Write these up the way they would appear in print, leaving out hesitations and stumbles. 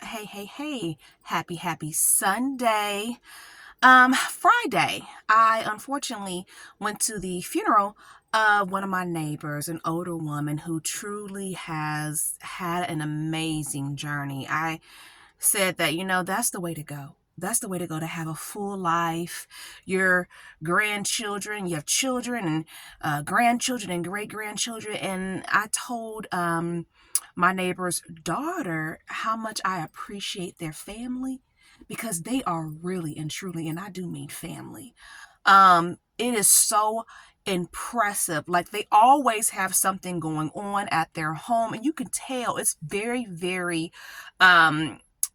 Hey. Happy Sunday. Friday, I unfortunately went to the funeral of one of my neighbors, an older woman who truly has had an amazing journey. I said that, that's the way to go. That's the way to go, to have a full life. Your grandchildren, you have children and grandchildren and great grandchildren. And I told my neighbor's daughter how much I appreciate their family, because they are really and truly, and I do mean family. It is so impressive. Like, they always have something going on at their home, and you can tell it's very,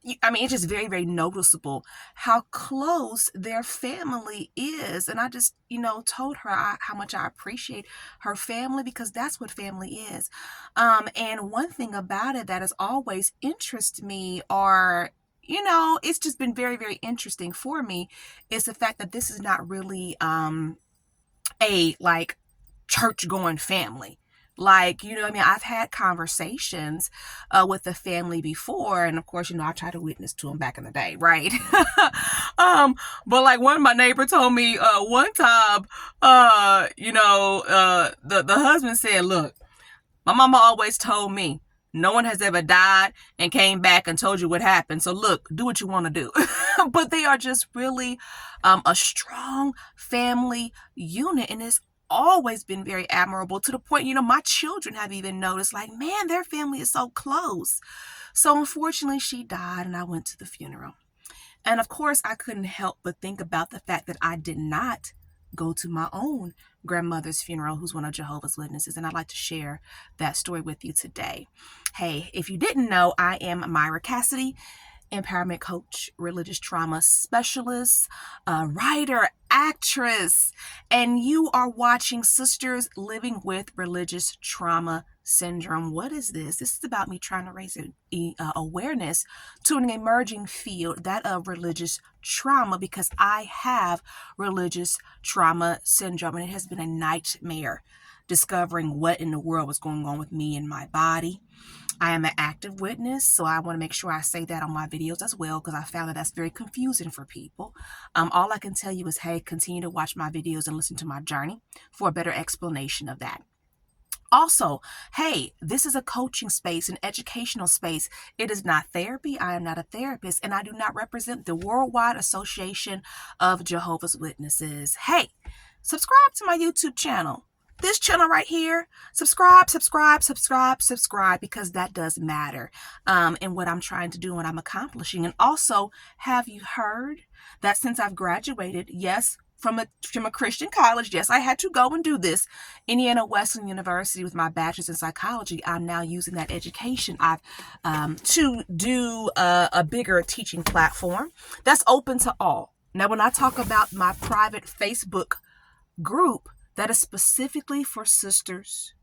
it's just very noticeable how close their family is. And I just, told her how much I appreciate her family, because that's what family is. And one thing about it that has always interested me, or it's just been very interesting for me, is the fact that this is not really a like church going family. Like, I've had conversations with the family before, and of course, I tried to witness to them back in the day, right? But like, one of my neighbor told me one time, the husband said, "Look, my mama always told me no one has ever died and came back and told you what happened. So look, do what you want to do." But they are just really a strong family unit, and it's always been very admirable, to the point, my children have even noticed, like, man, their family is so close. So unfortunately, she died, and I went to the funeral. And of course, I couldn't help but think about the fact that I did not go to my own grandmother's funeral, who's one of Jehovah's Witnesses, and I'd like to share that story with you today. Hey, if you didn't know, I am Myra Cassidy, empowerment coach, religious trauma specialist, writer, actress, and you are watching Sisters Living with Religious Trauma Syndrome. What is this? This is about me trying to raise awareness to an emerging field, that of religious trauma, because I have religious trauma syndrome, and it has been a nightmare discovering what in the world was going on with me and my body. I am an active witness, so I want to make sure I say that on my videos as well, because I found that that's very confusing for people. All I can tell you is, hey, continue to watch my videos and listen to my journey for a better explanation of that. Also, hey, this is a coaching space, an educational space. It is not therapy. I am not a therapist, and I do not represent the Worldwide Association of Jehovah's Witnesses. Hey, subscribe to my YouTube channel. This channel right here, subscribe, because that does matter in what I'm trying to do and what I'm accomplishing. And also, have you heard that since I've graduated, yes, from a Christian college, yes, I had to go and do this, Indiana Wesleyan University, with my bachelor's in psychology, I'm now using that education to do a bigger teaching platform that's open to all. Now, when I talk about my private Facebook group, that is specifically for sisters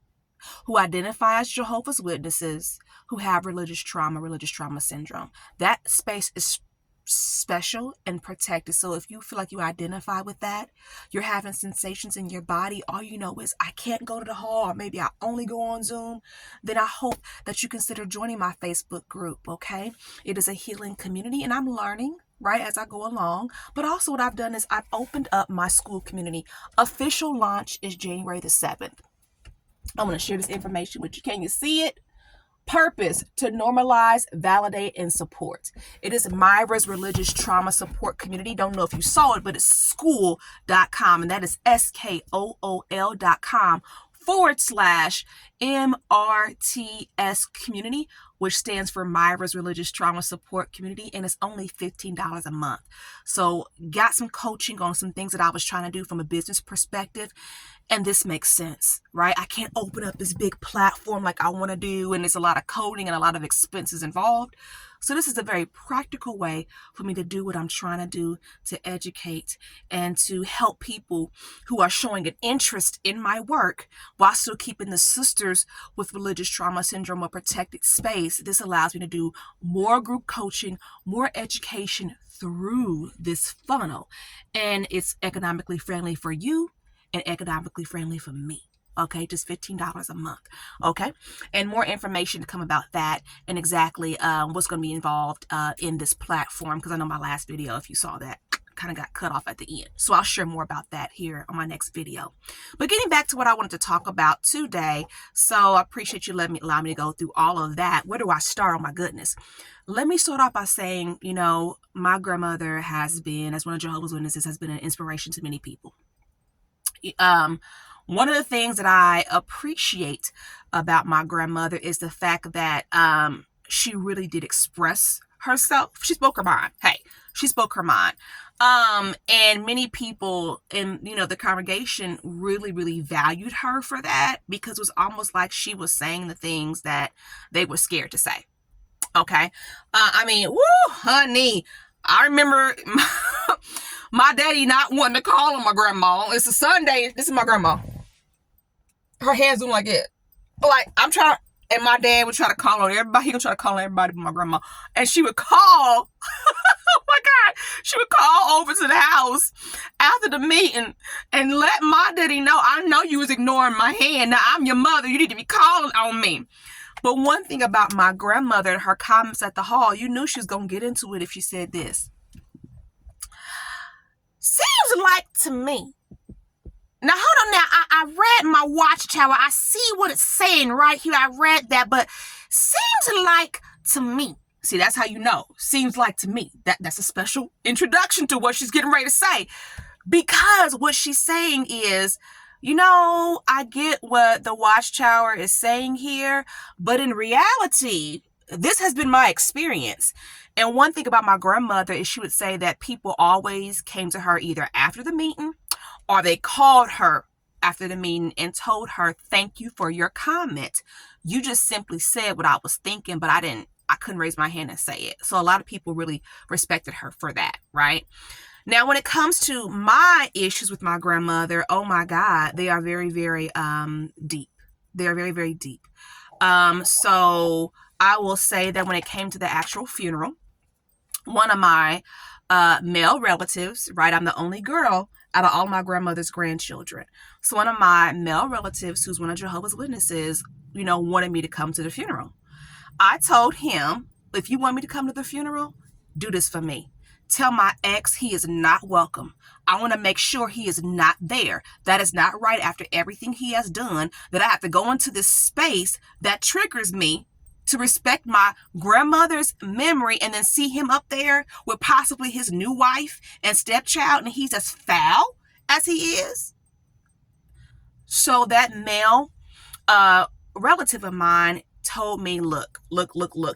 who identify as Jehovah's Witnesses, who have religious trauma syndrome. That space is special and protected. So if you feel like you identify with that, you're having sensations in your body, all you know is, I can't go to the hall, or maybe I only go on Zoom, then I hope that you consider joining my Facebook group, okay? It is a healing community, and I'm learning right as I go along. But also, what I've done is I've opened up my Skool community. Official launch is January the 7th. I'm going to share this information with you. Can you see it? Purpose: to normalize, validate, and support. It is Myra's Religious Trauma Support Community. Don't know if you saw it, but it's skool.com, and that is SKOOL.com/MRTS community, which stands for Myra's Religious Trauma Support Community, and it's only $15 a month. So got some coaching on some things that I was trying to do from a business perspective, and this makes sense, right? I can't open up this big platform like I want to do, and there's a lot of coding and a lot of expenses involved. So this is a very practical way for me to do what I'm trying to do, to educate and to help people who are showing an interest in my work while still keeping the sisters with religious trauma syndrome a protected space. This allows me to do more group coaching, more education through this funnel, and it's economically friendly for you and economically friendly for me. Okay, just $15 a month. Okay, and more information to come about that and exactly what's going to be involved in this platform, because I know my last video, if you saw that, kind of got cut off at the end. So I'll share more about that here on my next video. But getting back to what I wanted to talk about today, so I appreciate you allow me to go through all of that. Where do I start? Oh my goodness. Let me start off by saying, you know, my grandmother has been, as one of Jehovah's Witnesses, has been an inspiration to many people. One of the things that I appreciate about my grandmother is the fact that she really did express herself. She spoke her mind. Hey, she spoke her mind. And many people in, you know, the congregation really, really valued her for that, because it was almost like she was saying the things that they were scared to say. Okay. I mean, woo, honey, I remember my daddy not wanting to call on my grandma. It's a Sunday. This is my grandma. Her hands doing like it. Like, I'm trying, and my dad would try to call on everybody. He would try to call on everybody but my grandma. And she would call, oh my God, she would call over to the house after the meeting and let my daddy know, I know you was ignoring my hand. Now I'm your mother. You need to be calling on me. But one thing about my grandmother and her comments at the hall, you knew she was going to get into it if she said this. Seems like to me. Now, hold on now. I read my watchtower. I see what it's saying right here. I read that, but seems like to me. See, that's how you know. Seems like to me. That's a special introduction to what she's getting ready to say. Because what she's saying is, you know, I get what the watchtower is saying here, but in reality, this has been my experience. And one thing about my grandmother is she would say that people always came to her either after the meeting or they called her after the meeting and told her, thank you for your comment. You just simply said what I was thinking, but I couldn't raise my hand and say it. So a lot of people really respected her for that, right? Now, when it comes to my issues with my grandmother, oh my God, they are very, very deep. They are very, very deep. So I will say that when it came to the actual funeral, one of my male relatives, right, I'm the only girl out of all my grandmother's grandchildren. So one of my male relatives, who's one of Jehovah's Witnesses, you know, wanted me to come to the funeral. I told him, if you want me to come to the funeral, do this for me. Tell my ex he is not welcome. I want to make sure he is not there. That is not right after everything he has done, that I have to go into this space that triggers me to respect my grandmother's memory and then see him up there with possibly his new wife and stepchild, and he's as foul as he is. So that male relative of mine told me, look.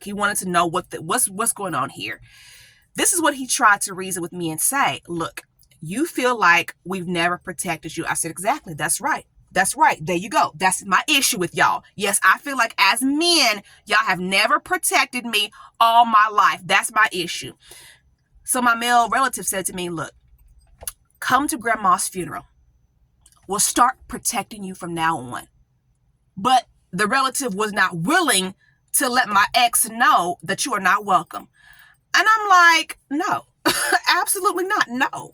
He wanted to know what's going on here. This is what he tried to reason with me and say, look, you feel like we've never protected you. I said, exactly. That's right. That's right. There you go. That's my issue with y'all. Yes, I feel like as men, y'all have never protected me all my life. That's my issue. So my male relative said to me, look, come to grandma's funeral. We'll start protecting you from now on. But the relative was not willing to let my ex know that you are not welcome. And I'm like, no, absolutely not. No.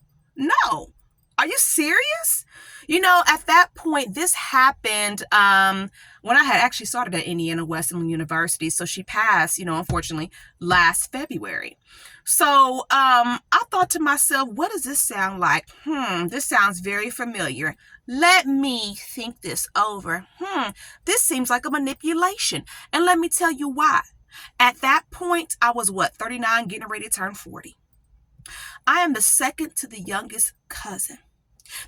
Are you serious? You know, at that point, this happened when I had actually started at Indiana Wesleyan University. So she passed, you know, unfortunately, last February. So I thought to myself, what does this sound like? This sounds very familiar. Let me think this over. This seems like a manipulation. And let me tell you why. At that point, I was 39, getting ready to turn 40. I am the second to the youngest cousin.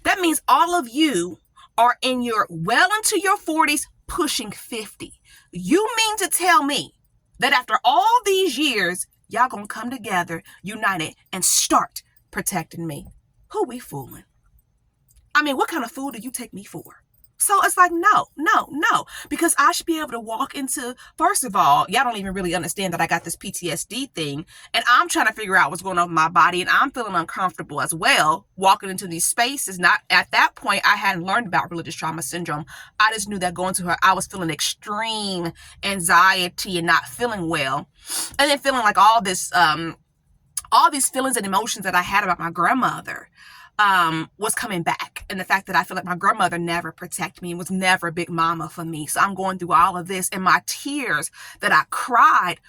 That means all of you are in your well into your 40s, pushing 50. You mean to tell me that after all these years, y'all gonna come together, united, and start protecting me? Who we fooling? I mean, what kind of fool do you take me for? So it's like, no, because I should be able to walk into, first of all, y'all don't even really understand that I got this PTSD thing, and I'm trying to figure out what's going on with my body, and I'm feeling uncomfortable as well, walking into these spaces. Not at that point, I hadn't learned about religious trauma syndrome. I just knew that going to her, I was feeling extreme anxiety and not feeling well, and then feeling like all these feelings and emotions that I had about my grandmother. was coming back. And the fact that I feel like my grandmother never protected me and was never a big mama for me. So I'm going through all of this, and my tears that I cried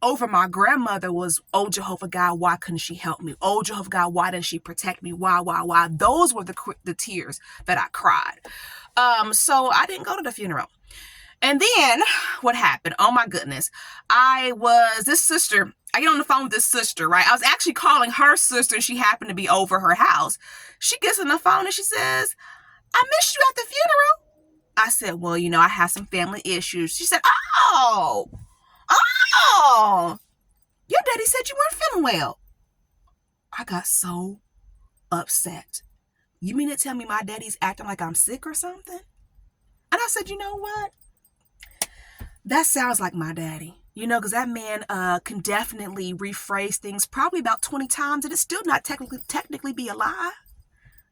over my grandmother was, oh, Jehovah God, why couldn't she help me? Oh, Jehovah God, why didn't she protect me? Why? Those were the tears that I cried. So I didn't go to the funeral. And then what happened? Oh my goodness. I get on the phone with this sister, right? I was actually calling her sister, and she happened to be over her house. She gets on the phone and she says, I missed you at the funeral. I said, well, I have some family issues. She said, oh, your daddy said you weren't feeling well. I got so upset. You mean to tell me my daddy's acting like I'm sick or something? And I said, you know what? That sounds like my daddy, because that man can definitely rephrase things probably about 20 times, and it's still not technically be a lie.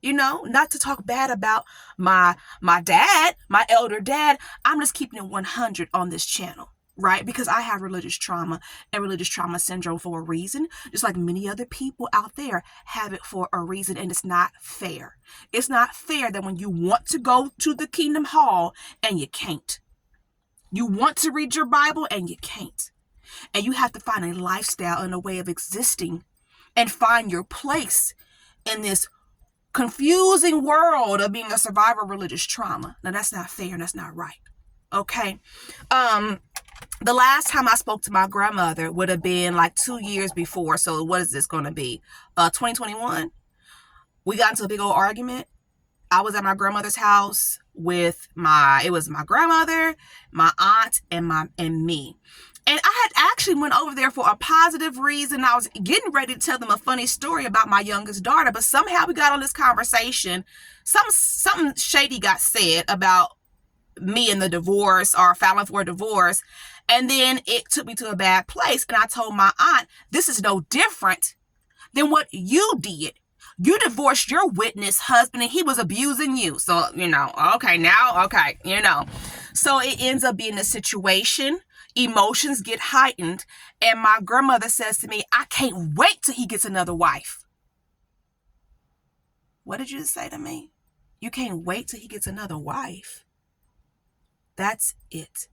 Not to talk bad about my dad, my elder dad. I'm just keeping it 100 on this channel, right? Because I have religious trauma and religious trauma syndrome for a reason, just like many other people out there have it for a reason, and it's not fair. It's not fair that when you want to go to the Kingdom Hall and you can't. You want to read your Bible and you can't. And you have to find a lifestyle and a way of existing and find your place in this confusing world of being a survivor of religious trauma. Now that's not fair and that's not right. Okay. The last time I spoke to my grandmother would have been like 2 years before. So what is this going to be? 2021. We got into a big old argument. I was at my grandmother's house with my grandmother, my aunt, and me. And I had actually went over there for a positive reason. I was getting ready to tell them a funny story about my youngest daughter, but somehow we got on this conversation. Something shady got said about me and the divorce, or filing for a divorce. And then it took me to a bad place. And I told my aunt, this is no different than what you did. You divorced your witness husband and he was abusing you. So, okay. So it ends up being a situation. Emotions get heightened. And my grandmother says to me, I can't wait till he gets another wife. What did you say to me? You can't wait till he gets another wife. That's it.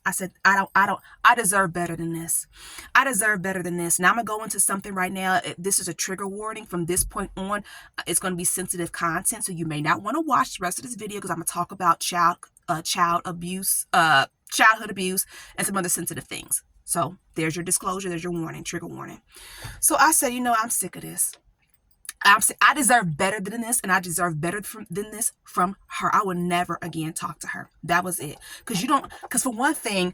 I said, I deserve better than this. I deserve better than this. Now I'm going to go into something right now. This is a trigger warning. From this point on, it's going to be sensitive content. So you may not want to watch the rest of this video because I'm going to talk about childhood abuse, and some other sensitive things. So there's your disclosure. There's your warning, trigger warning. So I said, I'm sick of this. I deserve better than this, and I deserve better than this from her. I will never again talk to her. That was it. Because for one thing,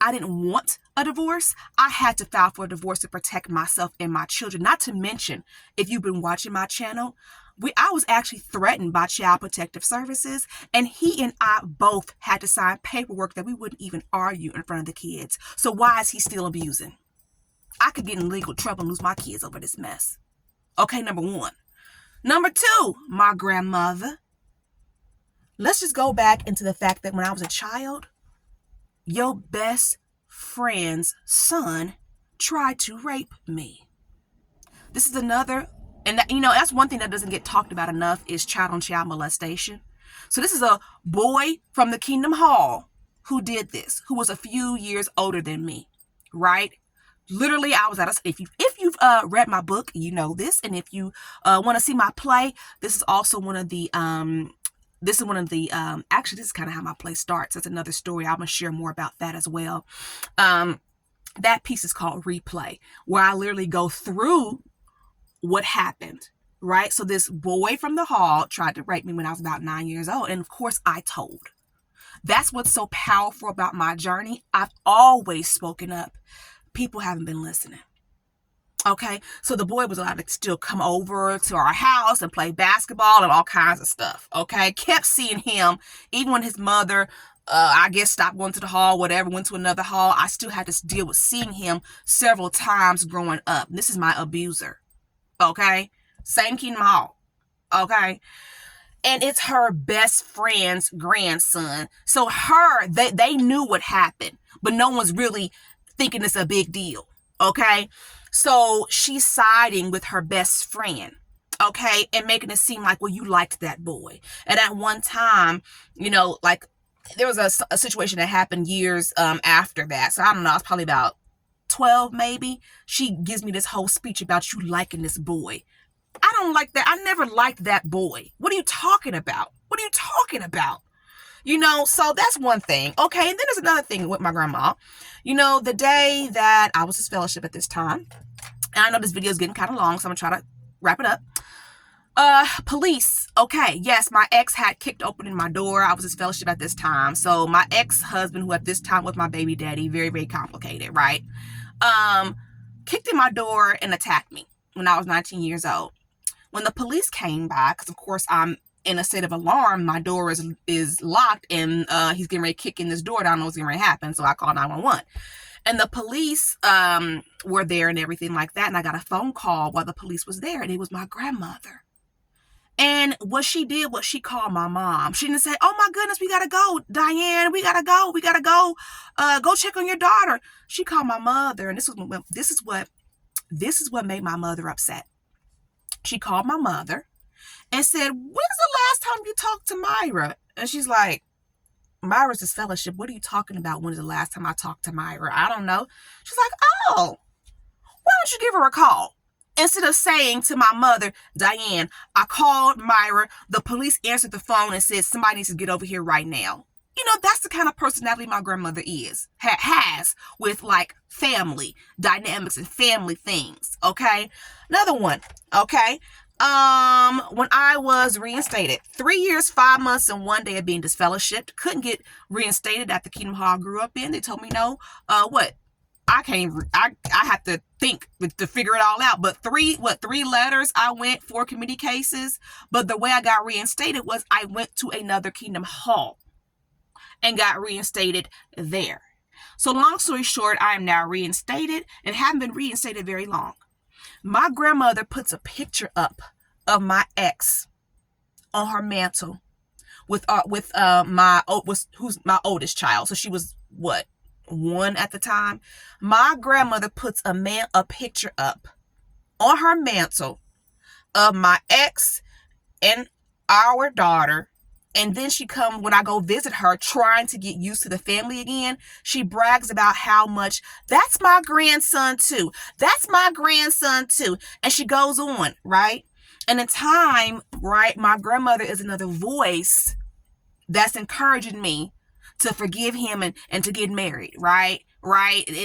I didn't want a divorce. I had to file for a divorce to protect myself and my children. Not to mention, if you've been watching my channel, I was actually threatened by Child Protective Services, and he and I both had to sign paperwork that we wouldn't even argue in front of the kids. So why is he still abusing? I could get in legal trouble and lose my kids over this mess. Okay, number one. Number two, my grandmother. Let's just go back into the fact that when I was a child, your best friend's son tried to rape me. This is another, and that's one thing that doesn't get talked about enough is child-on-child molestation. So this is a boy from the Kingdom Hall who did this, who was a few years older than me, right? Literally, I was if you've read my book, you know this, and if you want to see my play, this is also one of the actually, this is kind of how my play starts. That's another story. I'm gonna share more about that as well. That piece is called Replay, where I literally go through what happened. Right, so this boy from the hall tried to rape me when I was about 9 years old, and of course I told. That's what's so powerful about my journey. I've always spoken up. People haven't been listening. Okay, so the boy was allowed to still come over to our house and play basketball and all kinds of stuff. Okay, kept seeing him even when his mother, I guess, stopped going to the hall, whatever, went to another hall. I still had to deal with seeing him several times growing up. This is my abuser. Okay, same Kingdom Hall. Okay. And it's her best friend's grandson. So they knew what happened, but no one's really thinking it's a big deal. Okay. So she's siding with her best friend. okay, and making it seem like, well, you liked that boy. And at one time, you know, like, there was a situation that happened years after that. So I don't know, I was probably about 12 maybe. She gives me this whole speech about you liking this boy. I don't like that. I never liked that boy. What are you talking about? What are you talking about? You know, so that's one thing. Okay, and then there's another thing with my grandma. You know, the day that I was disfellowship at this time, and I know this video is getting kind of long, so I'm going to try to wrap it up. Police. Okay, yes, my ex had kicked open my door. I was disfellowship at this time. So my ex-husband, who at this time was my baby daddy, very, very complicated, right? Kicked in my door and attacked me when I was 19 years old. When the police came by, because of course I'm in a state of alarm, my door is locked, and he's getting ready to kick in this door. I don't know what's getting ready to happen, so I called 911. And the police were there and everything like that, and I got a phone call while the police was there, and it was my grandmother. And what she did was she called my mom. She didn't say, oh my goodness, we gotta go, Diane, we gotta go, go check on your daughter. She called my mother, and this is what made my mother upset. She called my mother and said, when's the last time you talked to Myra? And she's like, Myra's disfellowship. What are you talking about? When is the last time I talked to Myra? I don't know. She's like, oh, why don't you give her a call? Instead of saying to my mother, Diane, I called Myra. The police answered the phone and said, somebody needs to get over here right now. You know, that's the kind of personality my grandmother has with like family dynamics and family things. Okay. Another one. Okay. When I was reinstated, 3 years, 5 months, and 1 day of being disfellowshipped, couldn't get reinstated at the Kingdom Hall I grew up in. They told me no. I have to think to figure it all out. But 3 letters I went, 4 committee cases. But the way I got reinstated was I went to another Kingdom Hall and got reinstated there. So long story short, I am now reinstated and haven't been reinstated very long. My grandmother puts a picture up of my ex on her mantle who's my oldest child. So she was what? 1 at the time. My grandmother puts a picture up on her mantle of my ex and our daughter. And then she comes when I go visit her, trying to get used to the family again. She brags about how much, that's my grandson too. That's my grandson too. And she goes on, right? And in time, right, my grandmother is another voice that's encouraging me to forgive him and to get married, right?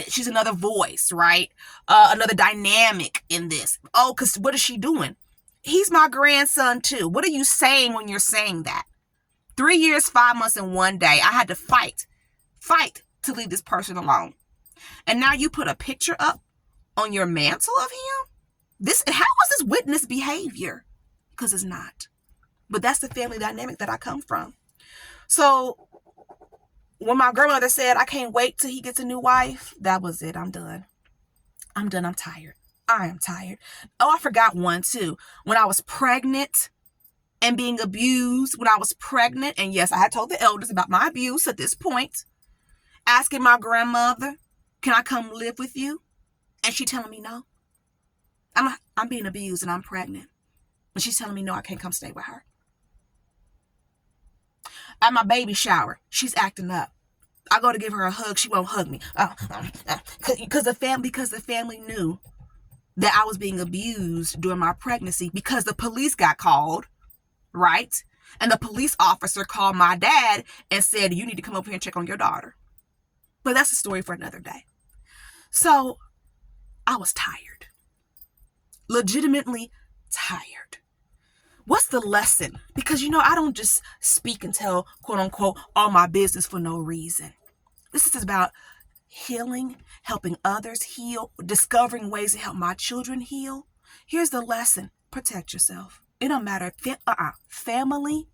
She's another voice, right? Another dynamic in this. Oh, because what is she doing? He's my grandson too. What are you saying when you're saying that? 3 years, 5 months, and 1 day. I had to fight to leave this person alone. And now you put a picture up on your mantle of him? How was this witness behavior? Because it's not. But that's the family dynamic that I come from. So when my grandmother said, I can't wait till he gets a new wife, that was it. I'm done. I'm tired. I am tired. Oh, I forgot one too. When I was pregnant and being abused, when I was pregnant, and yes, I had told the elders about my abuse at this point, asking my grandmother, can I come live with you? And she telling me no. I'm being abused and I'm pregnant. And she's telling me no, I can't come stay with her. At my baby shower, she's acting up. I go to give her a hug, she won't hug me. Because the family knew that I was being abused during my pregnancy because the police got called, right? And the police officer called my dad and said, you need to come over here and check on your daughter. But that's a story for another day. So I was tired. Legitimately tired. What's the lesson? Because, I don't just speak and tell, quote unquote, all my business for no reason. This is about healing, helping others heal, discovering ways to help my children heal. Here's the lesson. Protect yourself. It don't matter. Family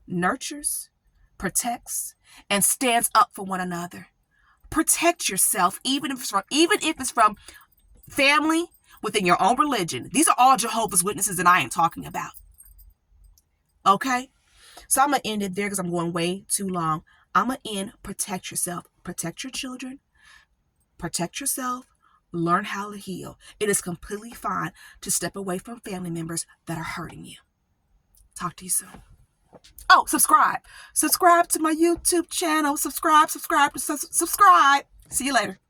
nurtures, protects, and stands up for one another. Protect yourself, even if it's from family within your own religion. These are all Jehovah's Witnesses that I ain't talking about. Okay? So I'm going to end it there because I'm going way too long. I'm going to end, protect yourself. Protect your children. Protect yourself. Learn how to heal. It is completely fine to step away from family members that are hurting you. Talk to you soon. Oh, subscribe. Subscribe to my YouTube channel. Subscribe. See you later.